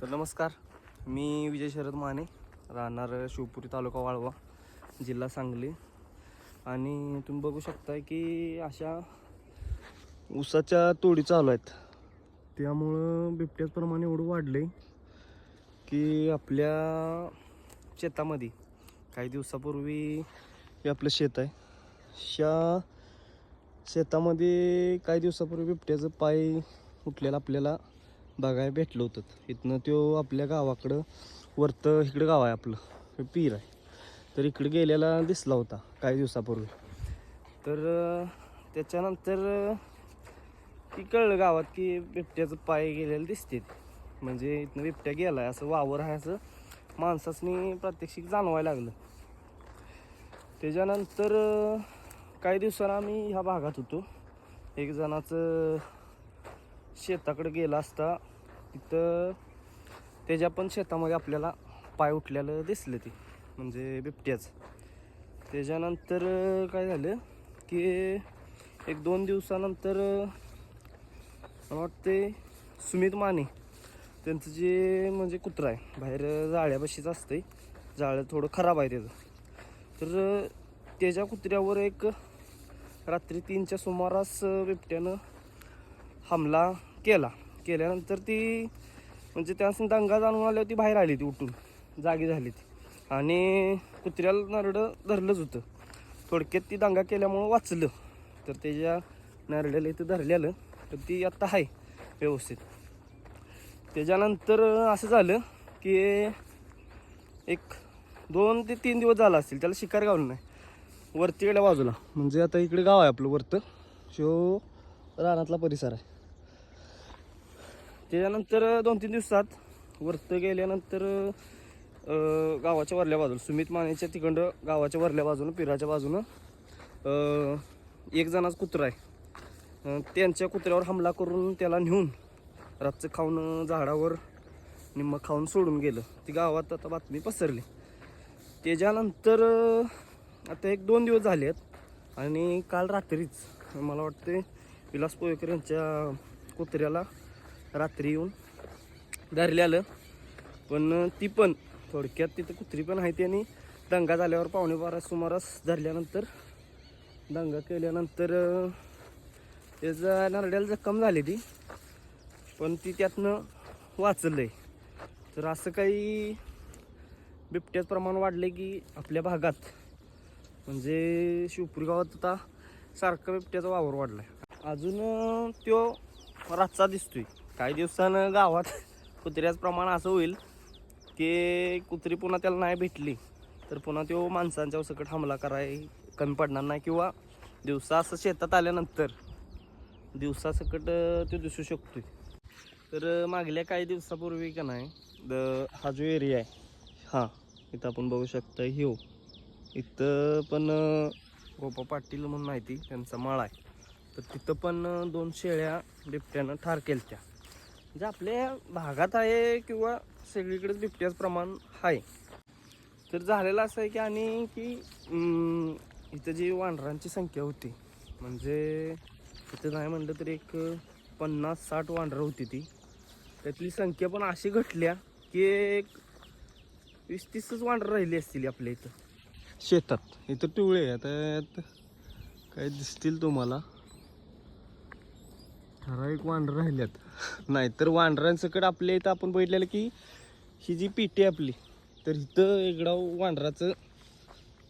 तर नमस्कार, मी विजय शरद माने, राहणार शिवपुरी, तालुका वाळवा, जिल्हा सांगली. आणि तुम्ही बघू शकताय की अशा ऊसाच्या तोडी चालू आहेत. त्यामुळं बिबट्याचं प्रमाण एवढं वाढले की आपल्या शेतामध्ये काही दिवसापूर्वी हे आपलं शेत आहे, ह्या शेतामध्ये काही दिवसापूर्वी बिबट्याचं पाय उठलेलं आपल्याला बघायला भेटलं होतं. इथनं तो आपल्या गावाकडं वरतं इकडं गाव आहे आपलं, हे पीर आहे, तर इकडे गेलेला दिसला होता काही दिवसापूर्वी. तर त्याच्यानंतर ती कळलं गावात की बिबट्याचं पाय गेलेलं दिसते, म्हणजे इथनं बिबट्या गेला आहे असं वावर आहे असं माणसासनी प्रात्यक्षिक जाणवायला लागलं. त्याच्यानंतर काही दिवसांना आम्ही ह्या भागात होतो. एक जणाचं शेताकडे गेला असता तिथं त्याच्या पण शेतामध्ये आपल्याला पाय उठलेलं दिसलं, ते म्हणजे बिबट्याचं. त्याच्यानंतर काय झालं की एक 2 दिवसानंतर मला वाटते सुमित माने त्यांचं जे म्हणजे कुत्रा आहे बाहेर जाळ्यापाशीच असते, जाळं थोडं खराब आहे त्याचं. तर त्याच्या कुत्र्यावर एक रात्री 3च्या सुमारास बिबट्यानं हमला केल्यानंतर ती म्हणजे त्यापासून दंगा जाणून आल्यावर ती बाहेर आली, ती उठून जागी झाली ती, आणि कुत्र्याला नरडं धरलंच होतं. थोडक्यात ती दंगा केल्यामुळं वाचलं. तर त्याच्या नरड्याला इथं धरलेलं, तर ती आत्ता आहे व्यवस्थित. त्याच्यानंतर असं झालं की एक 2 ते 3 दिवस झाला असतील त्याला शिकार गावलं नाही वरतीकडल्या बाजूला. म्हणजे आता इकडे गाव आहे आपलं वरतं, शो रानातला परिसर आहे. त्याच्यानंतर 2-3 दिवसात वरतं गेल्यानंतर गावाच्या वरल्या बाजूला सुमित मानेच्या तिकडं गावाच्या वरल्या बाजूनं पिराच्या बाजूनं एक जणाच कुत्रा आहे, त्यांच्या कुत्र्यावर हमला करून त्याला नेऊन रातचं खाऊन झाडावर निम्मं खाऊन सोडून गेलं. ती गावात आता बातमी पसरली. त्याच्यानंतर आता 1-2 दिवस झाले आहेत, आणि काल रात्रीच मला वाटते विलास पोयकर यांच्या कुत्र्याला रात्री येऊन धरलेलं. पण ती पण थोडक्यात तिथं कुत्री पण आहे, आणि दंगा झाल्यावर 11:15 सुमारास धरल्यानंतर दंगा केल्यानंतर त्याचा नरड्याला जखम झाली ती, पण ती त्यातनं वाचलं आहे. तर असं काही बिबट्याचं प्रमाण वाढलं की आपल्या भागात, म्हणजे शिवपुरी गावात आता सारखा बिबट्याचा वावर वाढला आहे. अजून तो रातचा दिसतोय. काही दिवसानं गावात कुत्र्याचं प्रमाण असं होईल की कुत्री पुन्हा त्याला नाही भेटली तर पुन्हा तो माणसांच्या सकट हमला कराय कमी पडणार नाही, किंवा दिवसा असं शेतात आल्यानंतर दिवसासकट तो दिसू शकतोय. तर मागल्या काही दिवसापूर्वी का नाही हा जो एरिया आहे, हां इथं आपण बघू शकता, ह्यो इथं पण गोपा पाटील म्हणून माहिती त्यांचा माळा आहे, तर तिथं पण 2 शेळ्या बिबट्यानं ठार केलत्या. म्हणजे आपल्या भागात आहे किंवा सगळीकडेच बिबट्याचं प्रमाण आहे. तर झालेलं असं आहे की, आणि की इथं जी वानरांची संख्या होती, म्हणजे इथं नाही म्हणलं तरी एक 50-60 वानरं होती ती. त्यातली संख्या पण अशी घटल्या की एक 20-30च वानरं राहिली असतील आपल्या इथं शेतात. इथं टुवळे आता यात काय दिसतील तुम्हाला, ठराविक वानरं राहिल्यात. नाहीतर वानरांसकट आपल्या इथं आपण बघितलेलं की ही जी पिटी आपली, तर इथं एकदा वानराचं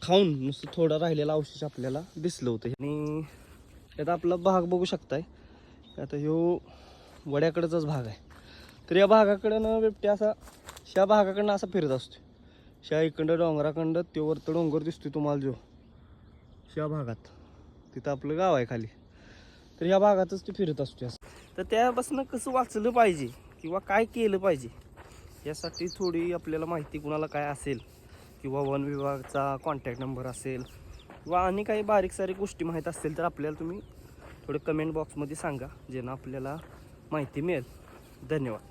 खाऊन नुसतं थोडं राहिलेलं अवशेष आपल्याला दिसलं होतं. आणि यात आपला भाग बघू शकताय, आता ह्यो वड्याकडचाच भाग आहे. तर या भागाकडनं बिबट्या असा ह्या भागाकडनं असा फिरत असतो, ह्या इकडं डोंगराकडं तो वरतं डोंगर दिसतोय तुम्हाला जो, ह्या भागात तिथं आपलं गाव आहे खाली, तर ह्या भागातच ते फिरत असतो. तर त्यापासून कसं वाचलं पाहिजे किंवा काय केलं पाहिजे यासाठी थोडी आपल्याला माहिती कुणाला काय असेल, किंवा वन विभागाचा कॉन्टॅक्ट नंबर असेल, किंवा आणि काही बारीक सारीक गोष्टी माहीत असतील तर आपल्याला तुम्ही थोडं कमेंट बॉक्समध्ये सांगा, जेणं आपल्याला माहिती मिळेल. धन्यवाद.